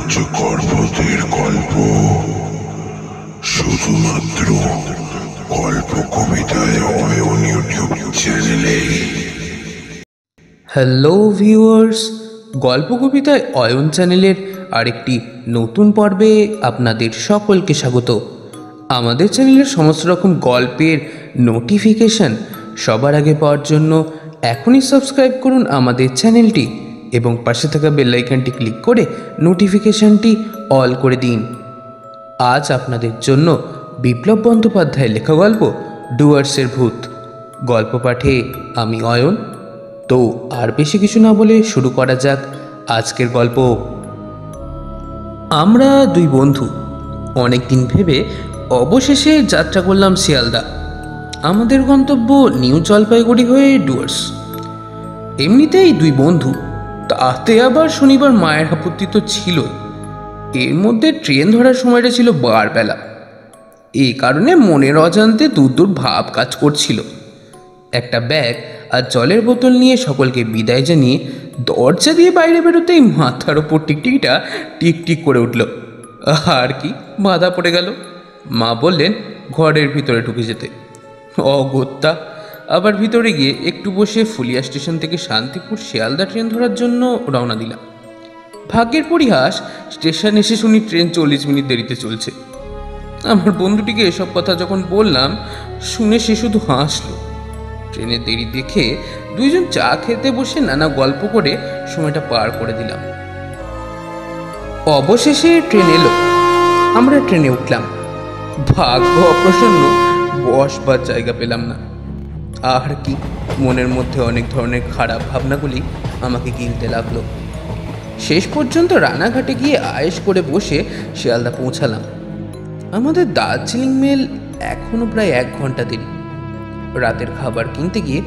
রোমাঞ্চকর ভূতের গল্প শুধুমাত্র গল্প কবিতায় অয়ন ইউটিউব চ্যানেলে। হ্যালো ভিউয়ার্স, গল্প কবিতায় অয়ন চ্যানেলের আরেকটি নতুন পর্বে আপনাদের সকলকে স্বাগত। আমাদের চ্যানেলের সমস্ত রকম গল্পের নোটিফিকেশান সবার আগে পাওয়ার জন্য এখনই সাবস্ক্রাইব করুন আমাদের চ্যানেলটি এবং পাশে থাকা বেল আইকনটি ক্লিক করে নোটিফিকেশানটি অল করে দিন। আজ আপনাদের জন্য বিপ্লব বন্দ্যোপাধ্যায়ের লেখা গল্প ডুয়ার্সের ভূত। গল্প পাঠে আমি অয়ন। তো আর বেশি কিছু না বলে শুরু করা যাক আজকের গল্প। আমরা দুই বন্ধু অনেক দিন ভেবে অবশেষে যাত্রা করলাম শিয়ালদা। আমাদের গন্তব্য নিউ জলপাইগুড়ি হয়ে ডুয়ার্স। এমনিতেই দুই বন্ধু, তাতে আবার শনিবার মায়ের আপত্তি তো ছিলই। এর মধ্যে ট্রেন ধরার সময়টা ছিল বারবেলা। এই কারণে মনের অজান্তে দূর দূর ভাব কাজ করছিল। একটা ব্যাগ আর জলের বোতল নিয়ে সকলকে বিদায় জানিয়ে দরজা দিয়ে বাইরে বেরোতেই মাথার ওপর টিকটিকিটা টিকটিক করে উঠল। আর কি বাধা পড়ে গেল। মা বললেন ঘরের ভিতরে ঢুকে যেতে। অগত্যা আবার ভিতরে গিয়ে একটু বসে ফুলিয়া স্টেশন থেকে শান্তিপুর শিয়ালদা ট্রেন ধরার জন্য রওনা দিলাম। ভাগ্যের পরিহাস, স্টেশন এসে শুনি ট্রেন 40 মিনিট দেরিতে চলছে। আমার বন্ধুটিকে এসব কথা যখন বললাম, শুনে সে শুধু হাসলো। ট্রেনের দেরি দেখে দুইজন চা খেতে বসে নানা গল্প করে সময়টা পার করে দিলাম। অবশেষে ট্রেন এলো। আমরা ট্রেনে উঠলাম। ভাগ্য অপ্রসন্ন, বসবার জায়গা পেলাম না। আর কি, মনের মধ্যে অনেক ধরনের খারাপ ভাবনাগুলি আমাকে গিলতে লাগলো। শেষ পর্যন্ত রানাঘাটে গিয়ে আয়েশ করে বসে শিয়ালদা পৌঁছালাম। আমাদের দার্জিলিং মেল এখনও প্রায় 1 ঘন্টা দেরি। রাতের খাবার কিনতে গিয়ে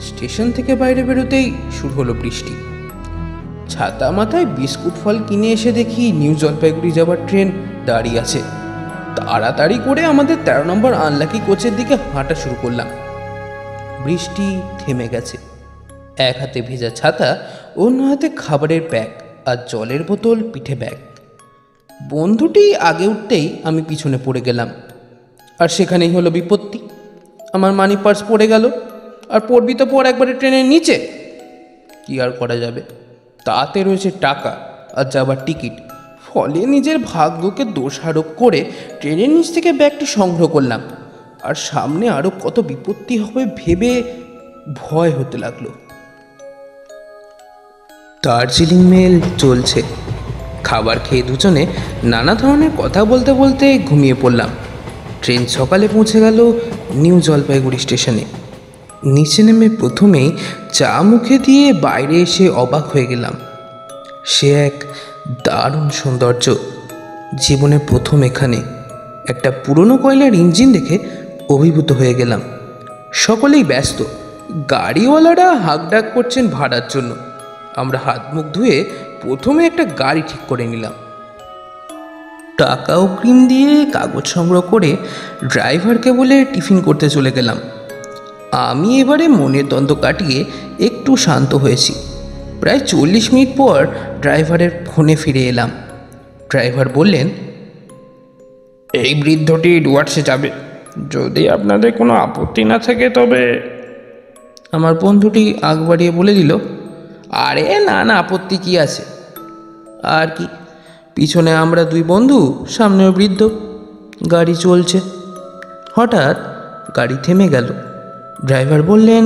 স্টেশন থেকে বাইরে বেরোতেই শুরু হলো বৃষ্টি। ছাতা মাথায় বিস্কুট ফল কিনে এসে দেখি নিউ জলপাইগুড়ি যাওয়ার ট্রেন দাঁড়িয়ে আছে। তাড়াতাড়ি করে আমাদের 13 নম্বর আনলাকি কোচের দিকে হাঁটা শুরু করলাম। বৃষ্টি থেমে গেছে। এক হাতে ভেজা ছাতা, অন্য হাতে খাবারের ব্যাগ আর জলের বোতল, পিঠে ব্যাগ। বন্ধুটি আগে উঠতেই আমি পিছনে পড়ে গেলাম। আর সেখানেই হলো বিপত্তি। আমার মানি পার্স পড়ে গেল। আর পড়বি তো পর একবারে ট্রেনের নিচে। কি আর করা যাবে, তাতে রয়েছে টাকা আর যাবার টিকিট। ফলে নিজের ভাগ্যকে দোষারোপ করে ট্রেনের নিচ থেকে ব্যাগটি সংগ্রহ করলাম। আর সামনে আরও কত বিপত্তি হবে ভেবে ভয় হতে লাগলো। দার্জিলিং মেল চলছে। খাবার খেয়ে দুজনে নানা ধরনের কথা বলতে বলতে ঘুমিয়ে পড়লাম। ট্রেন সকালে পৌঁছে গেল নিউ জলপাইগুড়ি স্টেশনে। নিচে নেমে প্রথমেই চা মুখে দিয়ে বাইরে এসে অবাক হয়ে গেলাম। সে এক দারুণ সৌন্দর্য। জীবনে প্রথম এখানে একটা পুরনো কয়লার ইঞ্জিন দেখে অভিভূত হয়ে গেলাম। সকলেই ব্যস্ত। গাড়িওয়ালারা হাঁকডাক করছেন ভাড়ার জন্য। আমরা হাত মুখ ধুয়ে প্রথমে একটা গাড়ি ঠিক করে নিলাম। টাকা অগ্রিম দিয়ে কাগজ সংগ্রহ করে ড্রাইভারকে বলে টিফিন করতে চলে গেলাম। আমি এবারে মনের দ্বন্দ্ব কাটিয়ে একটু শান্ত হয়েছি। প্রায় 40 মিনিট পর ড্রাইভারের ফোনে ফিরে এলাম। ড্রাইভার বললেন, এই বৃদ্ধটি ডুয়ার্সে যাবে, যদি আপনাদের কোনো আপত্তি না থাকে তবে। আমার বন্ধুটি আগ বাড়িয়ে বলে দিল, আরে না না, আপত্তি কি আছে। আর কি, পিছনে আমরা দুই বন্ধু, সামনেও বৃদ্ধ। গাড়ি চলছে। হঠাৎ গাড়ি থেমে গেল। ড্রাইভার বললেন,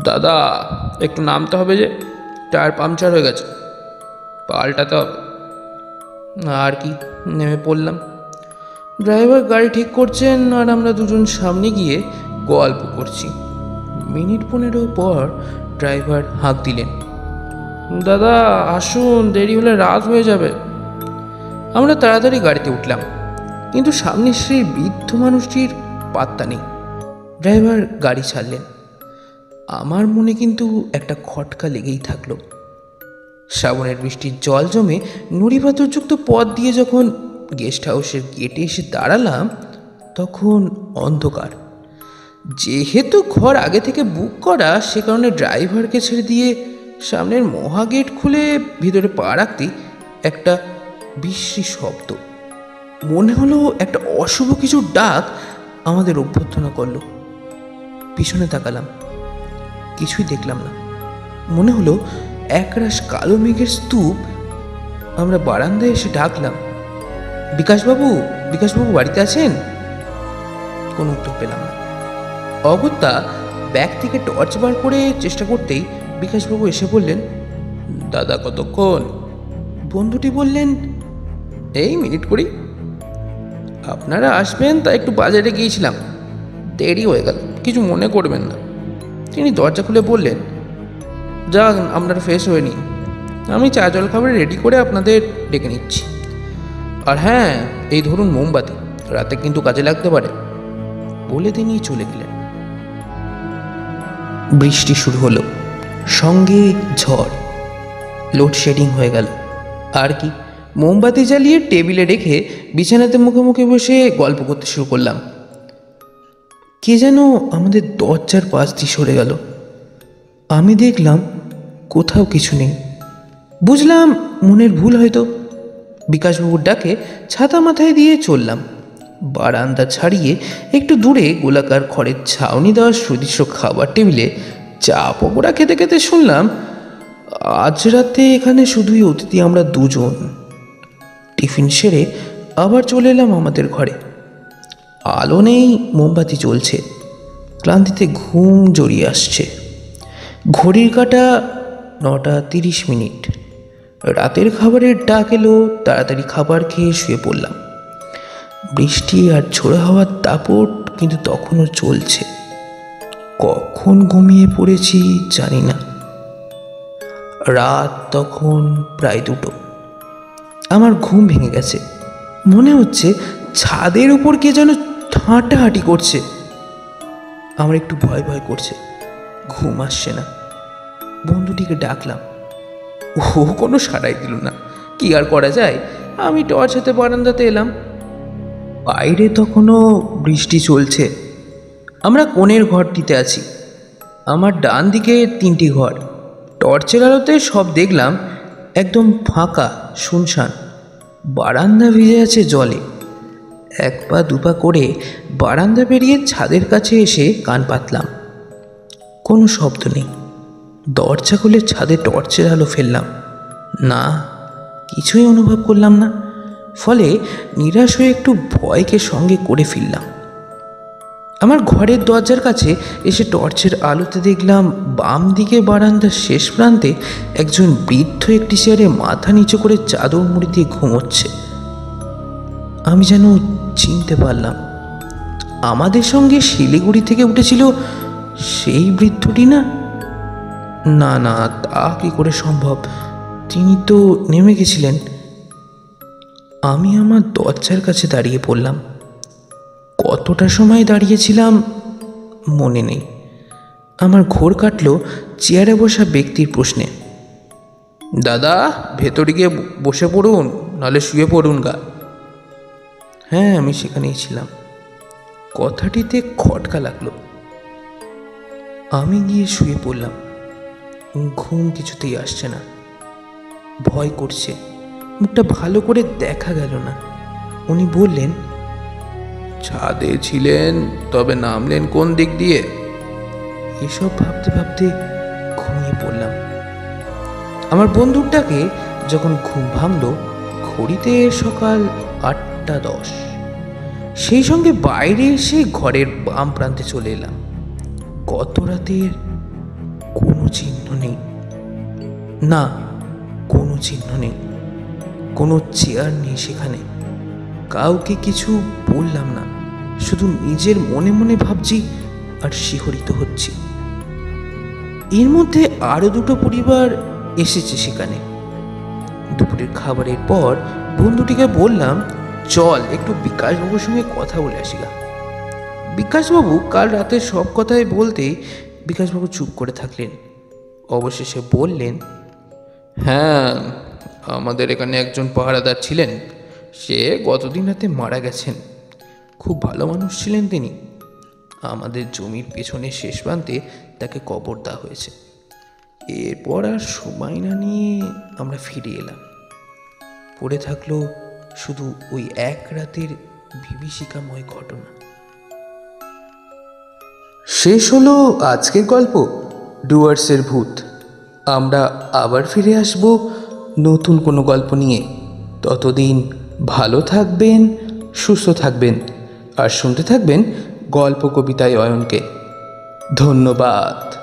দাদা একটু নামতে হবে, যে টায়ার পাংচার হয়ে গেছে, পাল্টাতে হবে। আর কি, নেমে পড়লাম। ড্রাইভার গাড়ি ঠিক করছেন আর আমরা দুজন সামনে গিয়ে গল্প করছি। মিনিট 15 পর ড্রাইভার হাঁক দিলেন, দাদা আসুন, দেরি হলে রাত হয়ে যাবে। আমরা তাড়াতাড়ি গাড়িতে উঠলাম, কিন্তু সামনে সেই বৃদ্ধ মানুষটির পাত্তা নেই। ড্রাইভার গাড়ি ছাড়লেন। আমার মনে কিন্তু একটা খটকা লেগেই থাকলো। শ্রাবণের বৃষ্টির জল জমে নুড়ি পাথরযুক্ত পথ দিয়ে যখন গেস্ট হাউসের গেটে এসে দাঁড়ালাম, তখন অন্ধকার। যেহেতু ঘর আগে থেকে বুক করা, সে কারণে ড্রাইভারকে ছেড়ে দিয়ে সামনের মহা গেট খুলে ভিতরে পা রাখতেই একটা বিশ্রী শব্দ। মনে হলো একটা অশুভ কিছুর ডাক আমাদের অভ্যর্থনা করলো। পিছনে তাকালাম, কিছুই দেখলাম না। মনে হলো একরাশ কালো মেঘের স্তূপ। আমরা বারান্দায় এসে ডাকলাম, বিকাশবাবু, বিকাশবাবু বাড়িতে আছেন? কোনো উত্তর পেলাম না। অগত্যা ব্যাগ থেকে টর্চ বার করে চেষ্টা করতেই বিকাশবাবু এসে বললেন, দাদা কতক্ষণ? বন্ধুটি বললেন, এই মিনিট কুড়ি। আপনারা আসবেন তাই একটু বাজারে গিয়েছিলাম, দেরি হয়ে গেল, কিছু মনে করবেন না। তিনি দরজা খুলে বললেন, যান আপনারা ফ্রেশ হয়ে নিন, আমি চা জল খাবার রেডি করে আপনাদের ডেকে নিচ্ছি। আর হ্যাঁ, এই ধরুন মোমবাতি, রাতে কিন্তু কাজে লাগতে পারে। বলে তিনি চলে গেলেন। বৃষ্টি শুরু হলো, সঙ্গে ঝড়। লোডশেডিং হয়ে গেল। আর কি, মোমবাতি জ্বালিয়ে টেবিলে রেখে বিছানাতে মুখে মুখে বসে গল্প করতে শুরু করলাম। কে যেন আমাদের দরজার পাশ দিয়ে সরে গেল। আমি দেখলাম কোথাও কিছু নেই। বুঝলাম মনের ভুল হয়তো। বিকাশবাবুর ডাকে ছাতা মাথায় দিয়ে চললাম। বারান্দা ছাড়িয়ে একটু দূরে গোলাকার খড়ের ছাউনি দেওয়া সুদৃশ্য খাবার টেবিলে চা পকোড়া খেতে খেতে শুনলাম, আজ রাতে এখানে শুধুই অতিথি আমরা দুজন। টিফিন সেরে আবার চলে এলাম আমাদের ঘরে। আলো নেই, মোমবাতি জ্বলছে। ক্লান্তিতে ঘুম জড়িয়ে আসছে। ঘড়ির কাঁটা 9:30। রাতের খাবারের ডাক এলো, তাড়াতাড়ি খাবার খেয়ে শুয়ে পড়লাম। বৃষ্টি আর ঝোড়ো হাওয়ার দাপট কিন্তু তখনও চলছে। কখন ঘুমিয়ে পড়েছি জানি না। রাত তখন প্রায় 2টো। আমার ঘুম ভেঙে গেছে। মনে হচ্ছে ছাদের উপর কে যেন হাঁটাহাঁটি করছে। আমার একটু ভয় ভয় করছে, ঘুম আসছে না। বন্ধুটিকে ডাকলাম, ও কোনো সাড়াই দিল না। কি আর করা যায়, আমি টর্চ হাতে বারান্দাতে এলাম। বাইরে তখনও বৃষ্টি চলছে। আমরা কোণের ঘরটিতে আছি। আমার ডান দিকে 3টি ঘর। টর্চের আলোতে সব দেখলাম একদম ফাঁকা, শুনশান। বারান্দা ভিজে আছে জলে। 1 পা 2 পা করে বারান্দা পেরিয়ে ছাদের কাছে এসে কান পাতলাম। কোনো শব্দ নেই। দরজা খুলে ছাদে টর্চের আলো ফেললাম। না, কিছুই অনুভব করলাম না। ফলে নিরাশ হয়ে একটু ভয়কে সঙ্গে করে ফিরলাম। আমার ঘরের দরজার কাছে এসে টর্চের আলোতে দেখলাম বাম দিকে বারান্দার শেষ প্রান্তে একজন বৃদ্ধ একটি চেয়ারে মাথা নিচু করে চাদর মুড়ি দিয়ে ঘুমোচ্ছে। আমি যেন চিনতে পারলাম, আমাদের সঙ্গে শিলিগুড়ি থেকে উঠেছিল সেই বৃদ্ধটি না? না না, তা কি করে সম্ভব? তিনি তো নেমে গেছিলেন। আমি আমার দরজার কাছে দাঁড়িয়ে পড়লাম। কতটা সময় দাঁড়িয়েছিলাম মনে নেই। আমার ঘোর কাটল চেয়ারে বসা ব্যক্তির প্রশ্নে, দাদা ভেতরে গিয়ে বসে পড়ুন, নাহলে শুয়ে পড়ুন গা। হ্যাঁ, আমি সেখানেই ছিলাম। কথাটিতে খটকা লাগলো। আমি গিয়ে শুয়ে পড়লাম। ঘুম কিছুতেই আসছে না, ভয় করছে। মুখটা ভালো করে দেখা গেল না। উনি বললেন, ছাদে ছিলেন, তবে নামলেন কোন দিক দিয়ে? এসব ভাবতে ভাবতে ঘুমিয়ে পড়লাম। আমার বন্ধুটাকে যখন ঘুম ভাঙল, ঘড়িতে সকাল 8:10। সেই সঙ্গে বাইরে এসে ঘরের বাম প্রান্তে চলে এলাম। গত রাতের কোনো চিহ্ন নেই। না, কোনো চিহ্ন নেই। কোনো চেয়ার নেই সেখানে। কাউকে কিছু বললাম না, শুধু নিজের মনে মনে ভাবছি আর শিহরিত হচ্ছি। এর মধ্যে আরো 2টো পরিবার এসেছে সেখানে। দুপুরের খাবারের পর বন্ধুটিকে বললাম, চল একটু বিকাশবাবুর সঙ্গে কথা বলে আসি গা। বিকাশবাবু কাল রাতে সব কথাই বলতে বিকাশবাবু চুপ করে থাকলেন। অবশেষে বললেন, হ্যাঁ, আমাদের এখানে একজন পাহারাদার ছিলেন, সে গতদিন রাতে মারা গেছেন। খুব ভালো মানুষ ছিলেন তিনি। আমাদের জমির পেছনে শেষ প্রান্তে তাকে কবর দেওয়া হয়েছে। এরপর আর সময় না নিয়ে আমরা ফিরে এলাম। পড়ে থাকলো শুধু ওই এক রাতের বিভীষিকাময় ঘটনা। শেষ হলো আজকের গল্প ডুয়ার্সের ভূত। আমরা আবার ফিরে আসব নতুন কোনো গল্প নিয়ে। ততদিন ভালো থাকবেন, সুস্থ থাকবেন, আর শুনতে থাকবেন গল্প কবিতায় অয়নকে। ধন্যবাদ।